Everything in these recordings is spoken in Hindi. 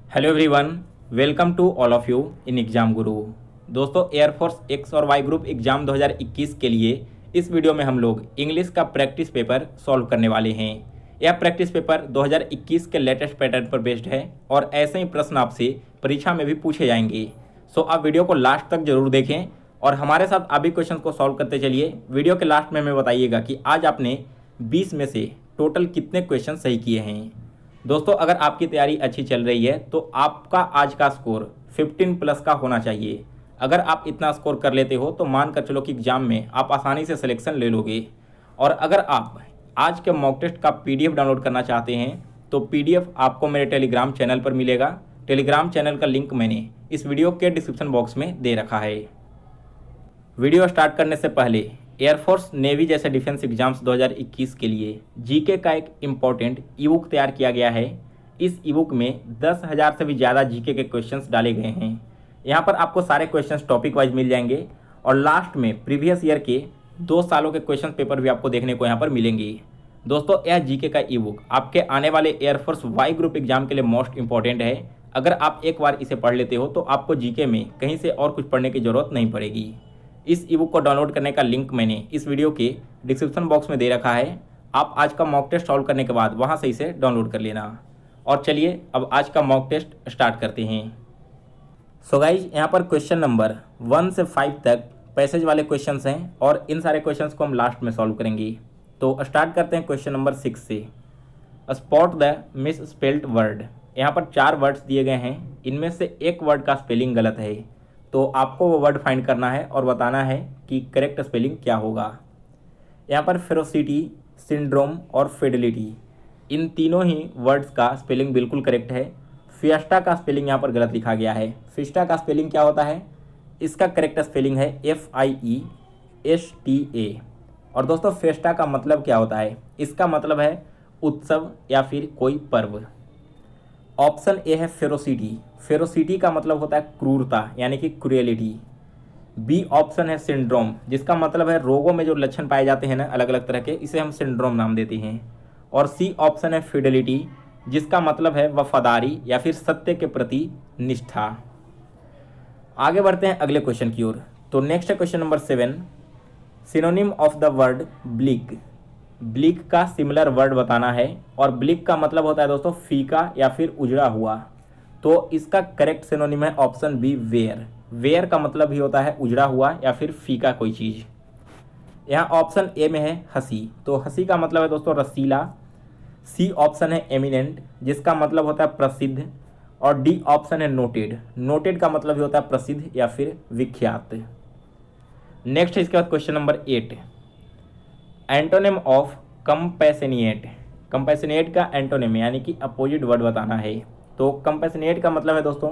Hello everyone, welcome to all of you in exam Guru. दोस्तों, एयरफोर्स एक्स और वाई ग्रुप एग्जाम 2021 के लिए इस वीडियो में हम लोग इंग्लिश का प्रैक्टिस पेपर सॉल्व करने वाले हैं। यह प्रैक्टिस पेपर 2021 के लेटेस्ट पैटर्न पर बेस्ड है और ऐसे ही प्रश्न आपसे परीक्षा में भी पूछे जाएंगे। सो आप वीडियो को लास्ट तक जरूर देखें और हमारे साथ आप भी क्वेश्चन को सॉल्व करते चलिए। वीडियो के लास्ट में हमें बताइएगा कि आज आपने 20 में से टोटल कितने क्वेश्चन सही किए हैं। दोस्तों, अगर आपकी तैयारी अच्छी चल रही है तो आपका आज का स्कोर 15 प्लस का होना चाहिए। अगर आप इतना स्कोर कर लेते हो तो मान कर चलो कि एग्जाम में आप आसानी से सिलेक्शन ले लोगे। और अगर आप आज के मॉक टेस्ट का पीडीएफ डाउनलोड करना चाहते हैं तो पीडीएफ आपको मेरे टेलीग्राम चैनल पर मिलेगा। टेलीग्राम चैनल का लिंक मैंने इस वीडियो के डिस्क्रिप्शन बॉक्स में दे रखा है। वीडियो स्टार्ट करने से पहले एयरफोर्स नेवी जैसे डिफेंस एग्जाम्स 2021 के लिए जीके का एक इम्पॉर्टेंट ई बुक तैयार किया गया है। इस ई बुक में 10,000 से भी ज़्यादा जीके के क्वेश्चंस डाले गए हैं। यहाँ पर आपको सारे क्वेश्चंस टॉपिक वाइज मिल जाएंगे और लास्ट में प्रीवियस ईयर के 2 सालों के क्वेश्चन पेपर भी आपको देखने को यहाँ पर मिलेंगे। दोस्तों, यह जीके का ई बुक आपके आने वाले एयरफोर्स वाई ग्रुप एग्जाम के लिए मोस्ट इंपॉर्टेंट है। अगर आप एक बार इसे पढ़ लेते हो तो आपको जीके में कहीं से और कुछ पढ़ने की ज़रूरत नहीं पड़ेगी। इस ई बुक को डाउनलोड करने का लिंक मैंने इस वीडियो के डिस्क्रिप्शन बॉक्स में दे रखा है। आप आज का मॉक टेस्ट सॉल्व करने के बाद वहां से इसे डाउनलोड कर लेना। और चलिए अब आज का मॉक टेस्ट स्टार्ट करते हैं। सो गाइज, यहाँ पर क्वेश्चन नंबर 1 से 5 तक पैसेज वाले क्वेश्चंस हैं और इन सारे क्वेश्चंस को हम लास्ट में सॉल्व करेंगे। तो स्टार्ट करते हैं क्वेश्चन नंबर 6 से। Spot the miss spelled word. यहाँ पर 4 वर्ड्स दिए गए हैं, इनमें से एक वर्ड का स्पेलिंग गलत है तो आपको वो वर्ड फाइंड करना है और बताना है कि करेक्ट स्पेलिंग क्या होगा। यहाँ पर फेरोसिटी, सिंड्रोम और फिडेलिटी, इन तीनों ही वर्ड्स का स्पेलिंग बिल्कुल करेक्ट है। फिएस्टा का स्पेलिंग यहाँ पर गलत लिखा गया है। फिएस्टा का स्पेलिंग क्या होता है? इसका करेक्ट स्पेलिंग है FIESTA। और दोस्तों, फिएस्टा का मतलब क्या होता है? इसका मतलब है उत्सव या फिर कोई पर्व। ऑप्शन ए है फेरोसिटी। फेरोसिटी का मतलब होता है क्रूरता यानी कि क्रूएलिटी। बी ऑप्शन है सिंड्रोम, जिसका मतलब है रोगों में जो लक्षण पाए जाते हैं ना अलग अलग तरह के, इसे हम सिंड्रोम नाम देते हैं। और सी ऑप्शन है फिडेलिटी, जिसका मतलब है वफादारी या फिर सत्य के प्रति निष्ठा। आगे बढ़ते हैं अगले क्वेश्चन की ओर। तो नेक्स्ट है question number 7। Synonym of the word bleak. Bleak का सिमिलर वर्ड बताना है और ब्लिक का मतलब होता है दोस्तों फीका या फिर उजड़ा हुआ। तो इसका करेक्ट सिनोनिम है ऑप्शन बी वेयर। वेयर का मतलब भी होता है उजड़ा हुआ या फिर फीका कोई चीज़। यहाँ ऑप्शन ए में है हंसी, तो हंसी का मतलब है दोस्तों रसीला। सी ऑप्शन है एमिनेंट, जिसका मतलब होता है प्रसिद्ध। और डी ऑप्शन है नोटेड। नोटेड का मतलब भी होता है प्रसिद्ध या फिर विख्यात। नेक्स्ट है इसके बाद question number 8। Antonym of compassionate. Compassionate का एंटोनिम यानी कि अपोजिट वर्ड बताना है। तो कंपैशनिएट का मतलब है दोस्तों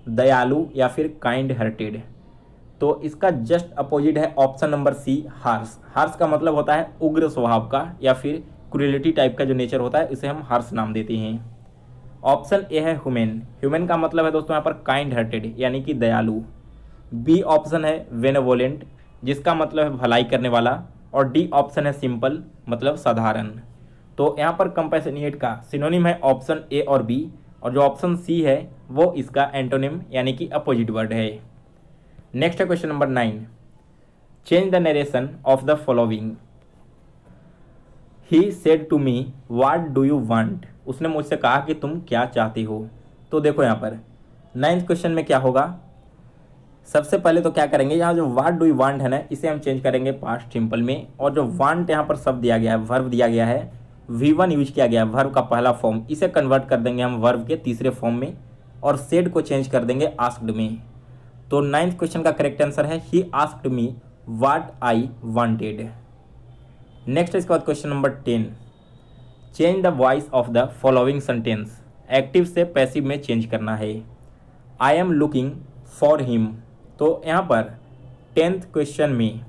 दयालु या फिर काइंड हार्टेड। तो इसका जस्ट अपोजिट है option number C harsh. Harsh का मतलब होता है उग्र स्वभाव का या फिर क्रूएलिटी टाइप का जो नेचर होता है, इसे हम हार्श नाम देते हैं। ऑप्शन ए है ह्यूमन। ह्यूमन का मतलब है दोस्तों यहाँ पर काइंड हार्टेड यानी कि दयालु। बी ऑप्शन है बेनेवोलेंट, जिसका मतलब है भलाई करने वाला। और डी ऑप्शन है सिंपल, मतलब साधारण। तो यहाँ पर कंपैशनिएट का सिनोनिम है ऑप्शन ए और बी, और जो ऑप्शन सी है वो इसका एंटोनिम यानी कि अपोजिट वर्ड है। नेक्स्ट है question number 9। Change the narration of the following. He said to me what do you want. उसने मुझसे कहा कि तुम क्या चाहते हो। तो देखो यहाँ पर 9th क्वेश्चन में क्या होगा। सबसे पहले तो क्या करेंगे, यहाँ जो व्हाट डू यू वांट है ना, इसे हम चेंज करेंगे पास्ट सिंपल में। और जो वांट यहाँ पर शब्द दिया गया है, वर्ब दिया गया है, V1 यूज किया गया है वर्ब का पहला फॉर्म, इसे कन्वर्ट कर देंगे हम वर्ब के तीसरे फॉर्म में। और सेड को चेंज कर देंगे आस्क्ड में। तो 9th क्वेश्चन का करेक्ट आंसर है he asked me what I wanted. Next इसके बाद question number 10। Change the voice of the following sentence. Active से पैसिव में चेंज करना है। I am looking for him. तो यहाँ पर 10th क्वेश्चन में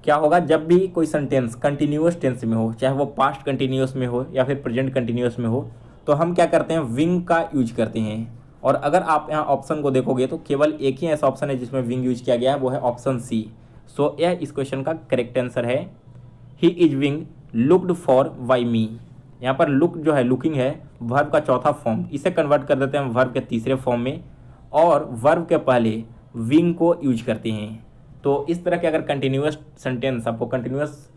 क्या होगा, जब भी कोई सेंटेंस कंटिन्यूअस टेंस में हो, चाहे वो पास्ट कंटिन्यूअस में हो या फिर प्रेजेंट कंटिन्यूअस में हो, तो हम क्या करते हैं, विंग का यूज करते हैं। और अगर आप यहाँ ऑप्शन को देखोगे तो केवल एक ही ऐसा ऑप्शन है जिसमें विंग यूज किया गया है, वो है ऑप्शन सी। सो यह इस क्वेश्चन का करेक्ट आंसर है। He is being looked for by me. यहाँ पर लुक जो है, लुकिंग है, वर्ब का चौथा फॉर्म, इसे कन्वर्ट कर देते हैं वर्ब के तीसरे फॉर्म में और वर्ब के पहले विंग को यूज करते हैं। तो इस तरह के अगर कंटिन्यूअस सेंटेंस, आपको कंटिन्यूअस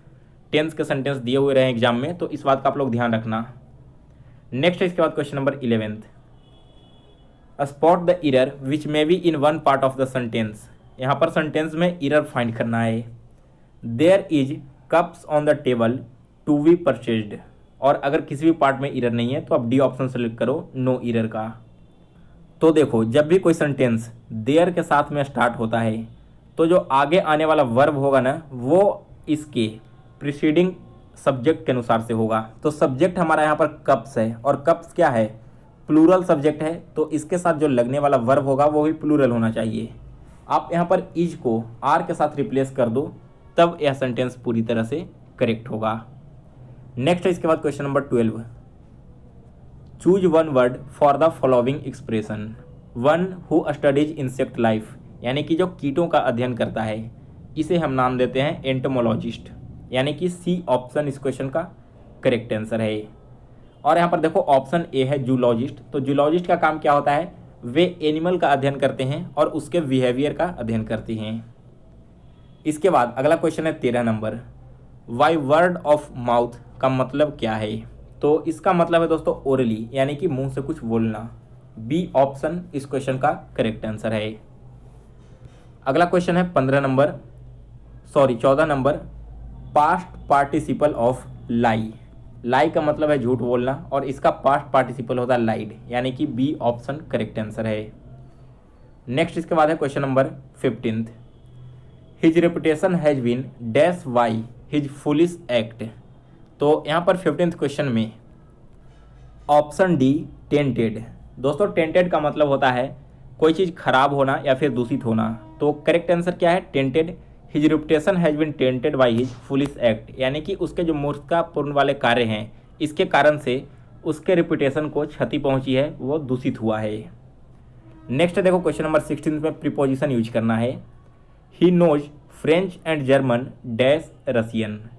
टेंस के सेंटेंस दिए हुए रहे एग्जाम में, तो इस बात का आप लोग ध्यान रखना। नेक्स्ट है इसके बाद question number 11th, spot the error which may be in one part of the sentence. यहाँ पर सेंटेंस में इरर फाइंड करना है। There is cups on the table to be purchased, और अगर किसी भी पार्ट में इरर नहीं है तो आप डी ऑप्शन सेलेक्ट करो, नो इरर का। तो देखो, जब भी कोई सेंटेंस देयर के साथ में स्टार्ट होता है तो जो आगे आने वाला वर्ब होगा ना, वो इसके प्रीसीडिंग सब्जेक्ट के अनुसार से होगा। तो सब्जेक्ट हमारा यहाँ पर कप्स है, और कप्स क्या है, प्लूरल सब्जेक्ट है, तो इसके साथ जो लगने वाला वर्ब होगा वो भी प्लूरल होना चाहिए। आप यहाँ पर इज को आर के साथ रिप्लेस कर दो, तब यह सेंटेंस पूरी तरह से करेक्ट होगा। नेक्स्ट है इसके बाद question number 12, choose one word for the following expression. One who studies insect life, यानी कि जो कीटों का अध्ययन करता है, इसे हम नाम देते हैं एंटोमोलॉजिस्ट, यानी कि सी ऑप्शन इस क्वेश्चन का करेक्ट आंसर है। और यहाँ पर देखो ऑप्शन ए है जूलॉजिस्ट। तो जूलॉजिस्ट का काम क्या होता है, वे एनिमल का अध्ययन करते हैं और उसके बिहेवियर का अध्ययन करते हैं। इसके बाद अगला क्वेश्चन है 13 नंबर, वाई वर्ड ऑफ माउथ का मतलब क्या है। तो इसका मतलब है दोस्तों ओरली, यानी कि मुंह से कुछ बोलना। बी ऑप्शन इस क्वेश्चन का करेक्ट आंसर है। अगला क्वेश्चन है 14 नंबर, पास्ट पार्टिसिपल ऑफ लाई। लाई का मतलब है झूठ बोलना, और इसका पास्ट पार्टिसिपल होता है लाइड, यानी कि बी ऑप्शन करेक्ट आंसर है। नेक्स्ट इसके बाद है question number 15, his reputation has been dash by his foolish act. तो यहाँ पर 15th क्वेश्चन में ऑप्शन डी टेंटेड। दोस्तों टेंटेड का मतलब होता है कोई चीज़ खराब होना या फिर दूषित होना। तो करेक्ट आंसर क्या है, tainted. His reputation has been tainted by his foolish act, यानी कि उसके जो मूर्खतापूर्ण वाले कार्य हैं, इसके कारण से उसके रेपुटेशन को क्षति पहुंची है, वो दूषित हुआ है। नेक्स्ट देखो क्वेश्चन नंबर 16 में प्रीपोजिशन यूज करना है। He knows French and German dash Russian.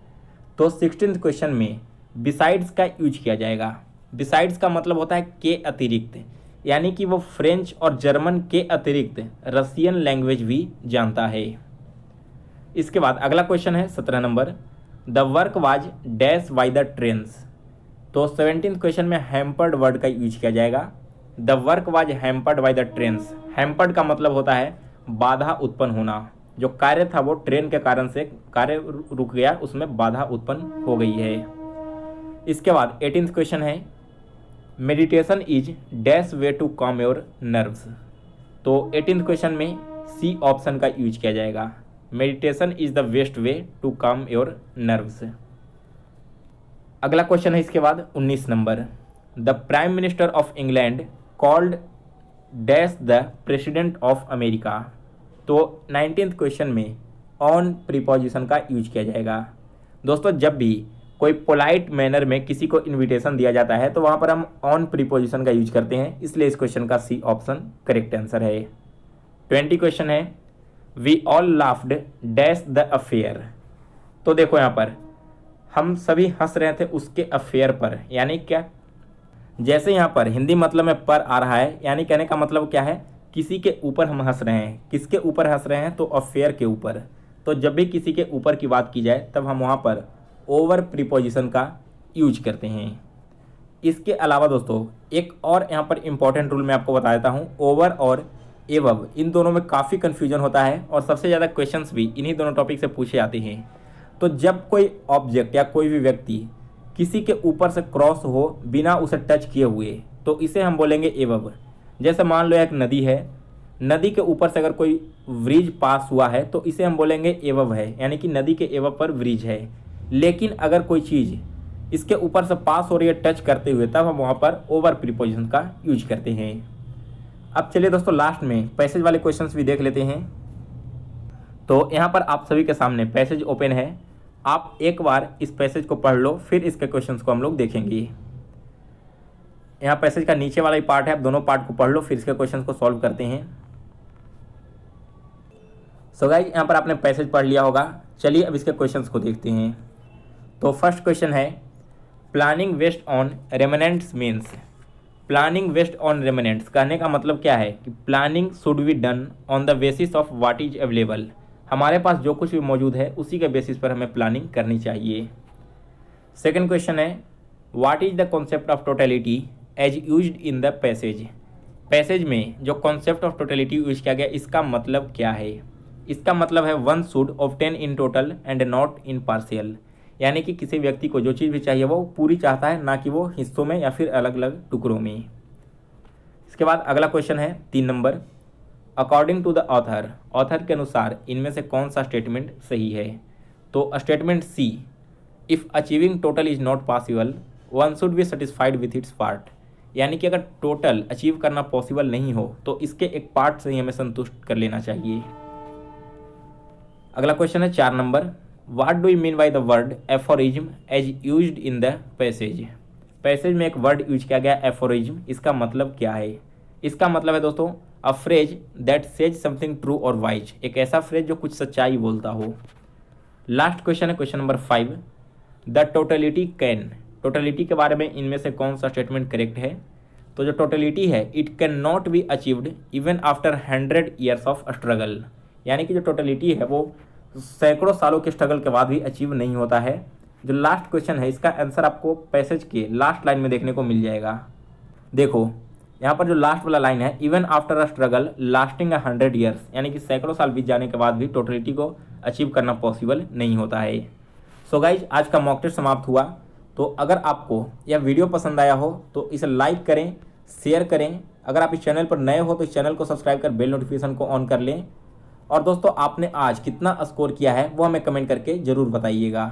तो 16th क्वेश्चन में बिसाइड्स का यूज किया जाएगा। बिसाइड्स का मतलब होता है के अतिरिक्त, यानी कि वो फ्रेंच और जर्मन के अतिरिक्त रशियन लैंग्वेज भी जानता है। इसके बाद अगला क्वेश्चन है 17 number, the work was dash by the trains. तो 17th क्वेश्चन में हैम्पर्ड वर्ड का यूज किया जाएगा। The work was hampered by the trains. Hampered का मतलब होता है बाधा उत्पन्न होना, जो कार्य था वो ट्रेन के कारण से कार्य रुक गया, उसमें बाधा उत्पन्न हो गई है। इसके बाद 18th क्वेश्चन है, meditation is dash way to calm your nerves. तो 18th क्वेश्चन में सी ऑप्शन का यूज किया जाएगा। Meditation is the best way to calm your nerves. अगला क्वेश्चन है इसके बाद 19 नंबर, the prime minister of England called dash the president of America. तो 19th क्वेश्चन में ऑन प्रीपोजिशन का यूज किया जाएगा। दोस्तों जब भी कोई पोलाइट मैनर में किसी को इनविटेशन दिया जाता है तो वहाँ पर हम ऑन प्रीपोजिशन का यूज करते हैं, इसलिए इस क्वेश्चन का सी ऑप्शन करेक्ट आंसर है। 20 क्वेश्चन है, we all laughed dash the affair. तो देखो यहाँ पर हम सभी हंस रहे थे उसके अफेयर पर, यानी क्या, जैसे यहाँ पर हिंदी मतलब में पर आ रहा है, यानी कहने का मतलब क्या है, किसी के ऊपर हम हंस रहे हैं। किसके ऊपर हंस रहे हैं, तो अफेयर के ऊपर। तो जब भी किसी के ऊपर की बात की जाए तब हम वहाँ पर ओवर प्रीपोजिशन का यूज करते हैं। इसके अलावा दोस्तों एक और यहाँ पर इम्पॉर्टेंट रूल मैं आपको बता देता हूँ, ओवर और एवब इन दोनों में काफ़ी कन्फ्यूजन होता है और सबसे ज़्यादा क्वेश्चंस भी इन्हीं दोनों टॉपिक से पूछे जाते हैं। तो जब कोई ऑब्जेक्ट या कोई भी व्यक्ति किसी के ऊपर से क्रॉस हो बिना उसे टच किए हुए, तो इसे हम बोलेंगे एवब। जैसे मान लो एक नदी है, नदी के ऊपर से अगर कोई ब्रिज पास हुआ है तो इसे हम बोलेंगे एवब है, यानी कि नदी के एवब पर ब्रिज है। लेकिन अगर कोई चीज़ इसके ऊपर से पास हो रही है टच करते हुए, तब हम वहाँ पर ओवर प्रीपोजिशन का यूज करते हैं। अब चलिए दोस्तों लास्ट में पैसेज वाले क्वेश्चंस भी देख लेते हैं। तो यहाँ पर आप सभी के सामने पैसेज ओपन है, आप एक बार इस पैसेज को पढ़ लो, फिर इसके क्वेश्चंस को हम लोग देखेंगे। यहाँ पैसेज का नीचे वाला ही पार्ट है, आप दोनों पार्ट को पढ़ लो, फिर इसके क्वेश्चंस को सॉल्व करते हैं। सो गाइस यहाँ पर आपने पैसेज पढ़ लिया होगा, चलिए अब इसके क्वेश्चंस को देखते हैं। तो फर्स्ट क्वेश्चन है, planning waste on remnants means, planning waste on remnants कहने का मतलब क्या है कि planning should be done on the basis of what is available, हमारे पास जो कुछ भी मौजूद है उसी के बेसिस पर हमें प्लानिंग करनी चाहिए। सेकंड क्वेश्चन है what is the concept of totality as used in the passage, passage में जो कॉन्सेप्ट ऑफ टोटलिटी यूज किया गया इसका मतलब क्या है। इसका मतलब है one should obtain in total and not in partial, यानी कि किसी व्यक्ति को जो चीज़ भी चाहिए वो पूरी चाहता है, ना कि वो हिस्सों में या फिर अलग अलग टुकड़ों में। इसके बाद अगला क्वेश्चन है 3 नंबर, according to the author, author के अनुसार इनमें से कौन सा स्टेटमेंट सही है। तो statement C, if achieving total is not possible one should be satisfied with its part, यानी कि अगर टोटल अचीव करना पॉसिबल नहीं हो तो इसके एक पार्ट से ही हमें संतुष्ट कर लेना चाहिए। अगला क्वेश्चन है 4 नंबर, what do you mean by the word aphorism as used in the passage, passage में एक वर्ड यूज किया गया एफोरिज्म, इसका मतलब क्या है। इसका मतलब है दोस्तों a phrase that says something true और वाइज, एक ऐसा फ्रेज जो कुछ सच्चाई बोलता हो। लास्ट क्वेश्चन है question number 5, the totality can, totality के बारे में इनमें से कौन सा स्टेटमेंट करेक्ट है। तो जो टोटलिटी है it can not be achieved even after 100 years of struggle, यानी कि जो टोटलिटी है वो सैकड़ों सालों के स्ट्रगल के बाद भी अचीव नहीं होता है। जो लास्ट क्वेश्चन है इसका आंसर आपको पैसेज के लास्ट लाइन में देखने को मिल जाएगा। देखो यहाँ पर जो लास्ट वाला लाइन है, even after a struggle lasting 100 years, यानी कि सैकड़ों साल बीत जाने के बाद भी टोटलिटी को अचीव करना पॉसिबल नहीं होता है। सो गाइज आज का मॉक टेस्ट समाप्त हुआ। तो अगर आपको यह वीडियो पसंद आया हो तो इसे लाइक करें, शेयर करें। अगर आप इस चैनल पर नए हो तो इस चैनल को सब्सक्राइब कर बेल नोटिफिकेशन को ऑन कर लें। और दोस्तों आपने आज कितना स्कोर किया है वो हमें कमेंट करके ज़रूर बताइएगा।